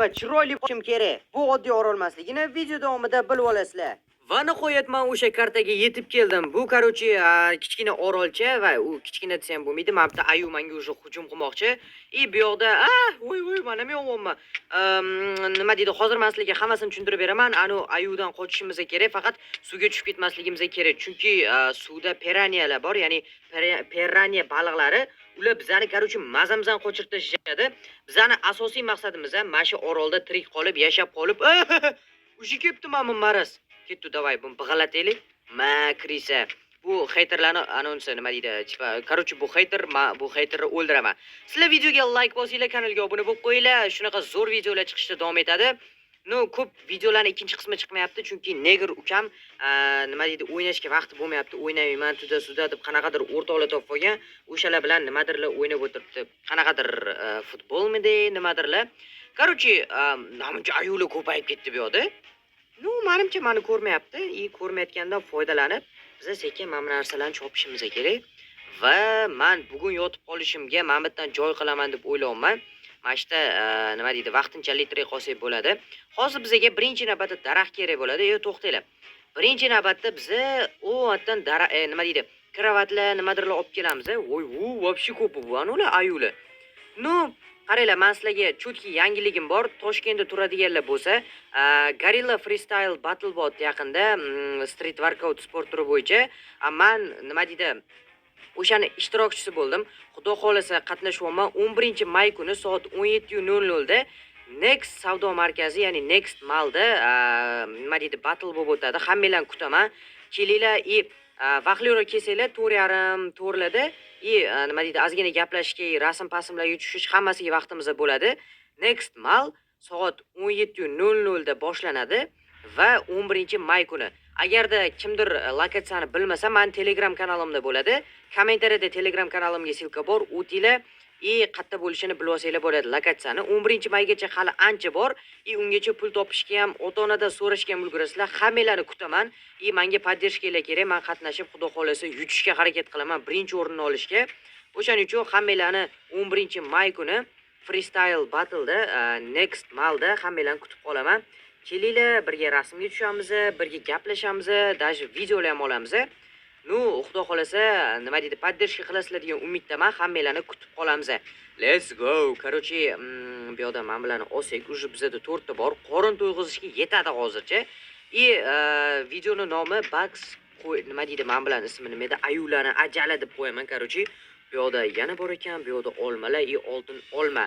va chiroyli bo'lishim kerak. Bu oddiy orolmasligini video davomida bilib olasizlar. Va nihoyat men o'sha kartaga yetib keldim. Bu короче kichkina orolcha va u kichkina desam bo'lmaydi. Mana bitta ayu menga уже hujum qilmoqchi. Bu yoqda voy mana men yo'qman. Nima deydi? Hozir men sizlarga hammasini tushuntirib beraman. Anu ayudan qochishimiz kerak, faqat suvga tushib ketmasligimiz kerak. Chunki suvda piranyalar bor, ya'ni piranya baliqlari. Ular bizani короче mazamizdan qochirib tashlashadi. Bizani asosiy maqsadimiz mana shu orolda tirik qolib, yashab qolib. Ushi ketdi mana maraz. Ketdi, davay buni big'alataylik. Krisa. Bu haterlarni anonsi nima deydi? Короче bu haterni o'ldiraman. Sizlar videoga like bosinglar, kanalga obuna bo'lib qo'yinglar. Shunaqa zo'r videolar chiqishda davom etadi. Ko'p videolarning ikkinchi qismi chiqmayapti, chunki negr ukam nima deydi, o'ynashga vaqti bo'lmayapti. O'ynayman, tuda deb qanaqadir o'rtoqlar topib qo'ygan. O'shalar bilan nimadirlar o'ynab o'tiribdi. Qanaqadir futbolmidi, nimadirlar. Короче, namuncha ayular ko'payib ketdi bu yoqda. Menimcha meni ko'rmayapti. Ko'rmayotgandan foydalanib, biz sekin mana bu narsalarni chopishimiz kerak. Va men bugun yotib qolishimga mana bu yerdan joy qilaman deb o'ylayapman. Mana shunda nima deydi, vaqtinchalik tirik qolsak bo'ladi. Hozir bizga birinchi navbatda daraxt kerak bo'ladi. To'xtanglar. Birinchi navbatda biz u yerdan nima deydi, kravatlar, nimadirlar olib kelamiz. Voy, вообще ko'p bu anular ayular. Qaranglar, men sizlarga chutki yangiligim bor. Toshkentda turadiganlar bo'lsa, Gorilla Freestyle Battlebot yaqinda street workout sport turi bo'yicha men nima deydi, o'shani ishtirokchisi bo'ldim. Xudo xolasa qatnashyapman. 11-may kuni soat 17:00 da Next savdo markazi, ya'ni Next Mallda nima deydi, battle bo'lib o'tadi. Hammalarni kutaman. Kelinglar, vaqtliroq kelsanglar 4:30 4larda nima deydi, ozgina gaplashishga, rasm-pasmlarga tushish hammasiga vaqtimiz bo'ladi. Next Mall soat 17:00 da boshlanadi va 11-may kuni. Agarda kimdir lokatsiyani bilmasa, men Telegram kanalimda bo'ladi. Kommentariyada Telegram kanalimga silka bor. O'tinglar, qayerda bo'lishini bilib olsanglar bo'ladi lokatsiyani. 11-maygacha hali ancha bor. Ungacha pul topishga ham, ota-onadan so'rashga ham ulgurasizlar. Hammalarni kutaman. Menga podдержкаlar kerak. Men qatnashib, xudo xolasa yutishga harakat qilaman, birinchi o'rinni olishga. O'shaning uchun hammalarni 11-may kuni Freestyle Battle'da Next Mallda hammalarni kutib qolaman. Kelinglar, birga rasmga tushamiz, birga gaplashamiz, даже videolar ham olamiz. Xudo xolasa, nima deydi, podдержка qilasizlar degan umiddaman. Hammalarni kutib qolamiz. Let's go. Короче, bu yoqda men bilan olsak, уже bizda 4 ta bor. Qorin to'yg'izishga yetadi hozircha. Videoning nomi Bugs nima deydi, men bilan ismi nima edi? Ayularni ajala deb qo'yaman. Короче, bu yoqda yana bor ekan, bu yoqda olmalar, oltin olma.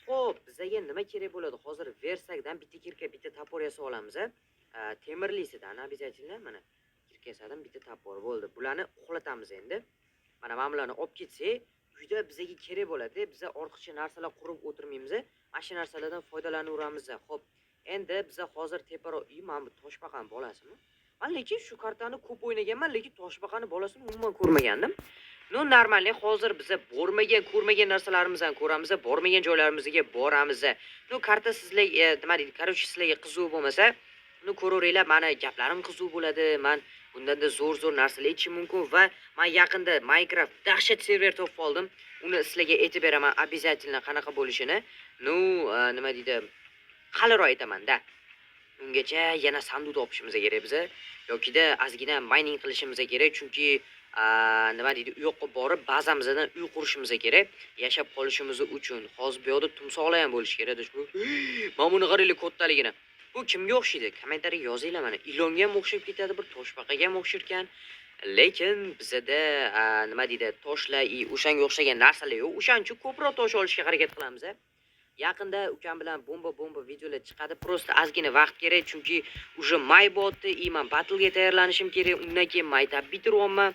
Xo'p, bizga nima kerak bo'ladi? Hozir versakdan bitta kirka, bitta topor yasab olamiz. Temirlisidan обязательно mana kirkasadan bitta topor bo'ldi. Bularni uxlatamiz endi. Mana bularni olib ketsak, uyda bizga kerak bo'ladi. Biz ortiqcha narsalar qurib o'tirmaymiz. Mana shu narsalardan foydalanaveramiz. Xo'p, endi biz hozir teparoq mana bu toshbaqani bolasimi? Men lekin shu kartani ko'p o'ynaganman, lekin toshbaqani bolasini umuman ko'rmagandim. Normalniy hozir biz ko'rmagan narsalarimizni ko'ramiz, bormagan joylarimizga boramiz. Karta sizlar nima deydi, короче, sizlarga qiziq bo'lmasa, ko'raveringlar, meni gaplarim qiziq bo'ladi. Men bundanda zo'r narsalar aytishim mumkin va men yaqinda Minecraft dahshat server topib oldim. Uni sizlarga aytib beraman, обязательно qanaqa bo'lishini. Nima deydi, haliroq aytaman-da. Ungacha yana sanduq topishimiz kerak biz, yokida ozgina mining qilishimiz kerak, chunki nima deydi, u yoqqa borib bazamizdan uy qurishimiz kerak, yashab qolishimiz uchun. Hozir bu yoqda tumsoqlar ham bo'lish kerak. Mana buni qaranglar, kattaligini. Bu kimga o'xshaydi? Kommentariyaga yozinglar mana. Ilonga ham o'xshab ketadi, bir toshbaqaga ham o'xshirkan. Lekin bizda nima deydi, toshlar, o'shanga o'xshagan narsalar yo'q. O'shaning uchun ko'proq tosh olishga harakat qilamiz. Yaqinda ukam bilan bomba videolar chiqadi. Prosta ozgina vaqt kerak, chunki уже may botdi, men battle'ga tayyorlanishim kerak. Undan keyin maytab bitiryapman.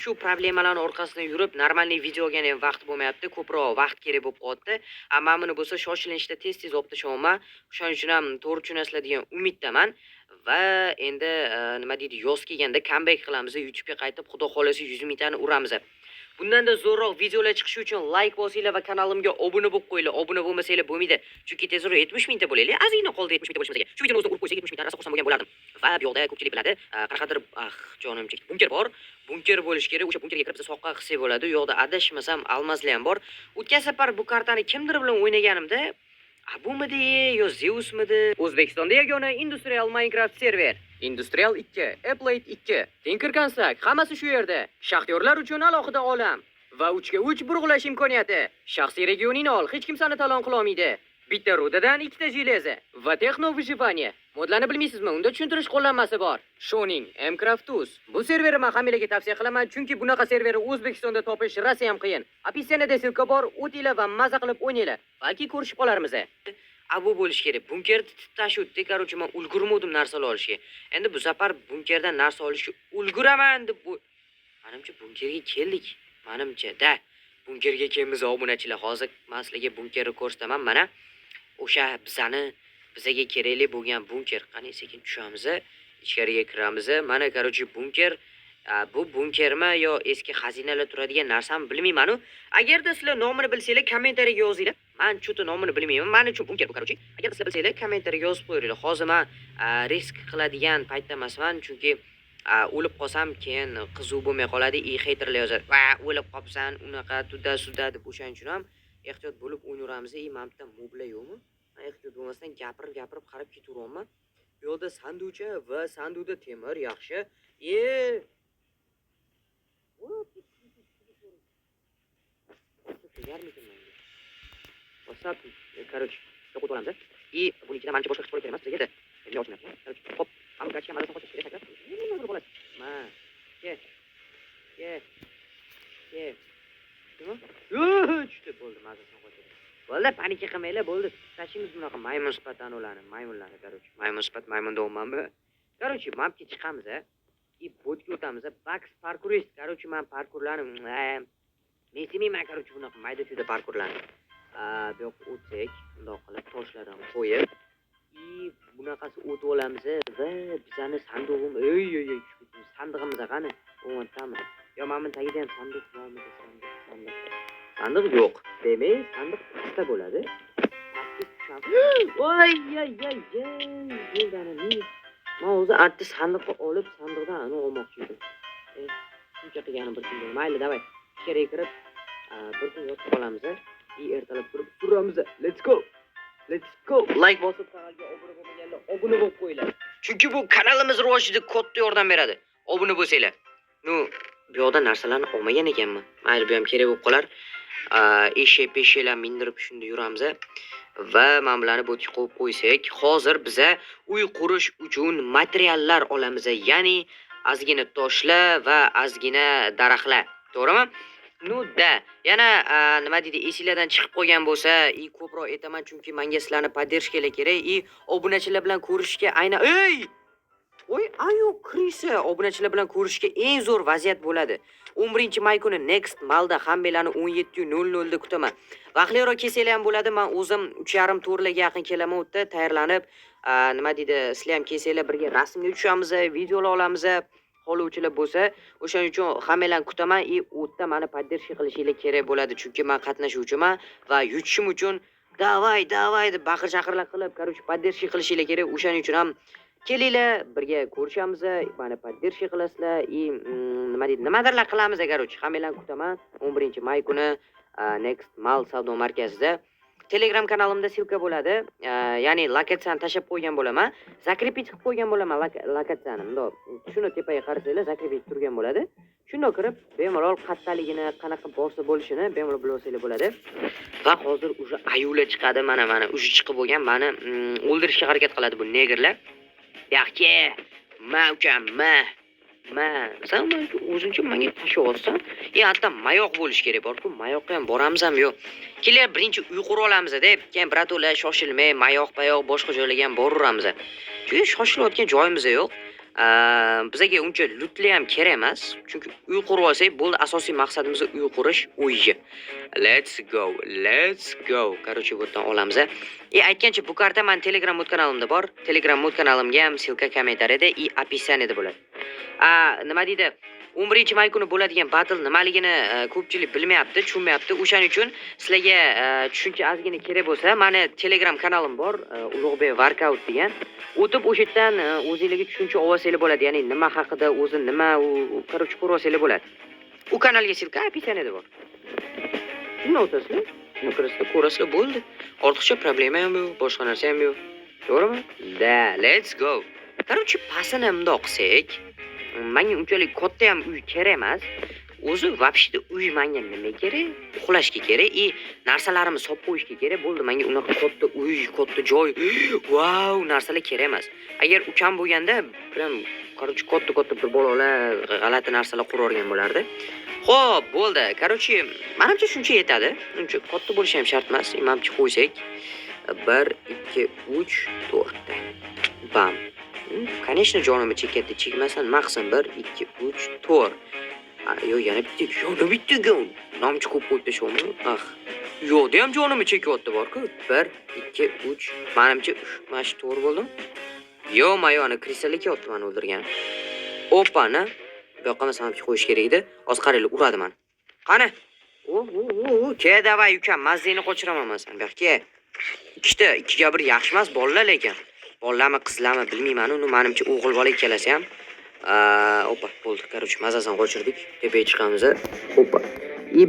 Shu problemalarning orqasidan yurib, normalniy videoga ham vaqt bo'lmayapti, ko'proq vaqt kerak bo'lib qoldi. Men buni bo'lsa shoshilinchda tez olib tashlamayman. O'shaning uchun ham to'g'ri tushunasizlar degan umiddaman. Va endi nima deydi, yoz kelganda comeback qilamiz, YouTube'ga qaytib, xudo xolasa 100 mingtani uramiz. Bundanda zo'rroq videolar chiqishi uchun like bosinglar va kanalimga obuna bo'lib qo'yinglar. Obuna bo'lmasanglar bo'lmaydi. Chunki tezroq 70 mingta bo'laylik. Ozgina qoldi 70 mingta bo'lishimizga. Shu videoni o'zida urib qo'ysak 70 mingta rasa xursand bo'lgan bo'lardim. Va bu yoqda ko'pchilik biladi, qanaqadir jonimchik bunker bor. Bunker bo'lish kerak. O'sha bunkerga kirib biz soqqa qilsak bo'ladi. U yoqda adashmasam almazlar ham bor. O'tgan safar bu kartani kimdir bilan o'ynaganimda Abumidi yo Zeusmidi? O'zbekistonda yagona industrial Minecraft server. Industrial 2, Appleit 2, Tinkerkansak, hammasi shu yerda. Shaxtyorlar uchun alohida olam va 3 ga 3 burg'ulash imkoniyati. Shaxsiy regioningni ol, hech kim seni talon qila olmaydi. Bitta rudadan 2 ta jeleza va texno vyijivaniya. Modlarni bilmaysizmi? Unda tushuntirish qo'llanmasi bor. Shoning Mcraftus. Bu serverni men hammalarga tavsiya qilaman, chunki bunaqa serverni O'zbekistonda topish rosa ham qiyin. Описаниеda ссылка bor, o'tinglar va maza qilib o'ynanglar. Balki ko'rishib qolarmiz. Abu bo'lish kerak. Bunkerni tashutdi, короче, men ulgurmadim narsalar olishga. Endi bu safar bunkerdan narsa olishga ulguraman deb menimcha bunkerga keldik. Menimcha da bunkerga kelamiz obunachilar. Hozir men sizlarga bunkerni ko'rsataman. Mana o'sha bizaga kerakli bo'lgan bunker. Qani sekin tushamiz, ichkariga kiramiz. Mana короче bunker. Bu bunkermi yo eski xazinalar turadigan narsami bilmayman-u. Agarda sizlar nomini bilsanglar, kommentariyaga yozinglar. Men chuta nomini bilmayman. Men uchun bunker bu короче. Agar sizlar bilsanglar, kommentariyaga yozib qo'yinglar. Hozir men risk qiladigan paytda emasman, chunki o'lib qolsam keyin qizuv bo'lmay qoladi. Haterlar yozadi. Va o'lib qolibsan, unaqa tuda deb o'shaning uchun ham ehtiyot bo'lib o'ynaveramiz. Mamta moblar yo'qmi? Ehtiyot bo'lmasdan gapirib qarab ketaverman. Bu yerda sanduqcha va sanduqda temir yaxshi. WhatsApp, короче, yo'qot olamiz. Buning ichida menimcha boshqa hech bo'lib emas, bizga edi. Endi ochmayapman. Короче, hop, hamma gachka mana so'qotish kerak ekan. Nima bo'ladi? Ma, ke. Nima? Tushdi bo'ldi, mazza so'qotdi. Bo'ldi, panika qilmanglar, bo'ldi. Tashimiz bunaqa maymun sifatan ularni, maymunlarni, короче. Maymun sifat, maymun deyapmanmi? Короче, mapga chiqamiz, bodga o'tamiz. Bax parkurist, короче, men parkurlarni men sevmayman, короче, bunaqa mayda-chuyda parkurlarni. Bu yoqqa o'tsak, bundoq qilib toshlardan qo'yib, bunaqasi o'tib olamiz va bizani sandig'im, sandig'imiz qani? O'ntami? Yo, mana bu tagida ham sandiq bormi? Sandiq yo'q. Demak, sandiq ikkita bo'ladi. Voy, bo'lgani. Men o'zi artist sandiqni olib, sandiqdan ani olmoqchi edim. Shuncha qilganim bir kun bo'ldi. Mayli, davay. Ichkariga kirib, bir kun yotib qolamiz. Ertalab turib turamiz. Let's go. Like bosib kanalga obuna bo'lmaganlar obuna bo'lib qo'yinglar. Chunki bu kanalimiz rivojida katta yordam beradi. Obuna bo'lsanglar. Bu yoqda narsalarni olmagan ekanman. Mayli, bu ham kerak bo'lib qolar. Eshak-peshaklar mindirib shunda yuramiz. Va men bularni bo'tga qo'yib qo'ysak, hozir biza uy qurish uchun materiallar olamiz. Ya'ni ozgina toshlar va ozgina daraxtlar. To'g'rimi? Yana nima deydi, esinglardan chiqib qolgan bo'lsa, ko'proq aytaman, chunki menga sizlarni poddershkalar kerak. Obunachilar bilan ko'rishga aynan krisa obunachilar bilan ko'rishga eng zo'r vaziyat bo'ladi. 11-may kuni Next Malda hammalarni 17:00 da kutaman. Vaqtliroq kelsanglar ham bo'ladi. Men o'zim 3:30-4 larga yaqin kelaman, u yerda tayyorlanib, nima deydi, sizlar ham kelsanglar birga rasmga tushamiz, videolar olamiz. Qoluvchilar bo'lsa, o'shaning uchun hammalarni kutaman. U yerda meni poddershka qilishinglar kerak bo'ladi, chunki men qatnashuvchiman va yutishim uchun davay deb baqir-chaqirlar qilib, короче, poddershka qilishinglar kerak. O'shaning uchun ham kelinglar, birga ko'rishamiz, meni poddershka qilasizlar, nima deydi, nimadirlar qilamiz, короче. Hammalarni kutaman 11-may kuni Next Mall savdo markazida. Telegram kanalimda ссылка bo'ladi. Ya'ni lokatsiyani tashab qo'ygan bo'laman. Zakrepit qilib qo'ygan bo'laman lokatsiyani. Bundoq shuni tepaga qarasanglar, zakrepit turgan bo'ladi. Shundoq kirib, bemalol qattaligini, qanaqa borsa bo'lishini bemalol bilib olsanglar bo'ladi. Va hozir уже ayular chiqadi, mana уже chiqib bo'lgan, meni o'ldirishga harakat qiladi bu negerlar. Yaxshi, sen o'zingcha menga tashlab olsan, hatto mayoq bo'lish kerak bor-ku, mayoqqa ham boramizmi yo'q. Kelar birinchi uy qura olamiz deb, keyin bratolar shoshilmay, mayoq boshqa joylarga ham boraveramiz. Chunki shoshilayotgan joyimiz yo'q. Bizga uncha lootlar ham kerak emas, chunki uy qurib olsak bo'ldi, asosiy maqsadimiz uy qurish, uyga. Let's go. Короче, bu yerdan olamiz. Aytgancha, bu karta men Telegram mod kanalimda bor. Telegram mod kanalimga ham ссылка kommentariyada описаниеda bo'ladi. Nima deydi? 11-may kuni bo'ladigan battle nimaligini ko'pchilik bilmayapti, tushunmayapti. O'shaning uchun sizlarga tushuncha ozgina kerak bo'lsa, meni Telegram kanalim bor, Ulug'bek Workout degan. O'tib o'sha yerdan o'zingizga tushuncha olsanglar bo'ladi. Ya'ni nima haqida, o'zi nima, короче, ko'rib olsanglar bo'ladi. U kanalga ссылка описаниеda bor. Shuni o'tasizlar. Shuni ko'rasizlar bo'ldi. Ortiqcha problema ham yo'q, boshqa narsa ham yo'q. To'g'rimi? Da, let's go. Короче, pasini bundoq qilsak, menga unchalik katta ham uy kerak emas. O'zi вообще uy menga nima kerak? Uxlashga kerak, narsalarimni solib qo'yishga kerak bo'ldi. Menga unaqa katta uy, katta joy, wow, narsalar kerak emas. Agar ukam bo'lganda, prям, короче, katta bir bolalar, g'alati narsalar qurargan bo'lardi. Xo'p, bo'ldi. Короче, menimcha shuncha yetadi. Uncha katta bo'lishi ham shart emas. Menimcha qo'ysak 1 2 3 4 ta. Bam. Конечно, jonimni chekatdi, chekmasan, maqsam 1 2 3 4. Yo'q, yana bitta nomchi ko'p qo'yibdi shumi? Yo'qda ham jonimni chekyapti bor-ku. 1 2 3. Menimcha mana shu to'g'ri bo'ldimi? Yo'q, mayoni kristallik yotdi meni o'ldirgan. Opani bu yoqqa masamchi qo'yish kerak edi. Hozir qaranglar, uradi meni. Qani? Ke, davay ukam, mazingni qochiraman men sen. Bu yoqqa. Ikkiga bir yaxshi emas bolalar lekin. Bolalarmi, qizlarmi bilmayman, uni menimcha o'g'il bola ikkalasi ham. Opa, bo'ldi. Короче, mazasini qochirdik. Tepaga chiqamiz. Opa.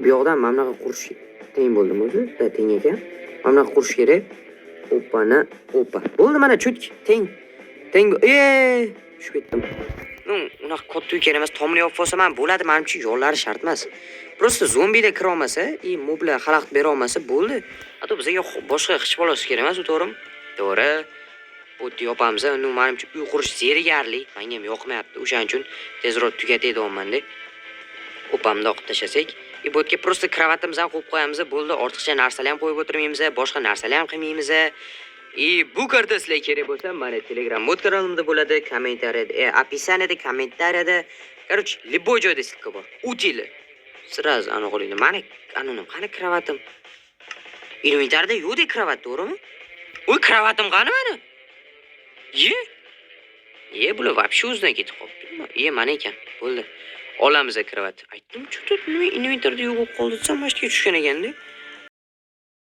Bu yoqdan mana bunaqa qurish teng bo'ldimi o'zi? Teng ekan. Mana bunaqa qurish kerak. Opa. Bo'ldi, mana chutki teng. Tushib ketdim. Unaqa katta uy kerak emas, tomli olib olsam ham bo'ladi, menimcha yo'llari shart emas. Просто zombiylar kira olmasa, moblar xalaqit bera olmasa bo'ldi. Hatto bizga boshqa hech bolasi kerak emas, to'g'rimi? To'g'ri. Bo'tni yopamiz. Uni menimcha uy qurish zerigarli, menga ham yoqmayapti. O'shaning uchun tezroq tugatay deyapman-da. Opamni qo'yib tashasak, bo'tga просто kravatimizni qo'yib qo'yamiz, bo'ldi. Ortiqcha narsalar ham qo'yib o'tirmaymiz, boshqa narsalar ham qilmaymiz. Bu karta sizlarga kerak bo'lsa, mana Telegram mod kanalimda bo'ladi, kommentariyada, описаниеda, kommentariyada, короче, любой joyda ссылка bor. Utili. Сразу ana qo'yinglar. Mana anonim, qani kravatim? Inventarda yo'q-da kravat, to'g'rimi? Voy, kravatim qani meni? Bular вообще o'zidan ketib qolibdi. Mana ekan. Bo'ldi. Olamiz kravat. Aytdim, nima inventarda yo'q bo'lib qoldi desam, mashtaga tushgan ekanda.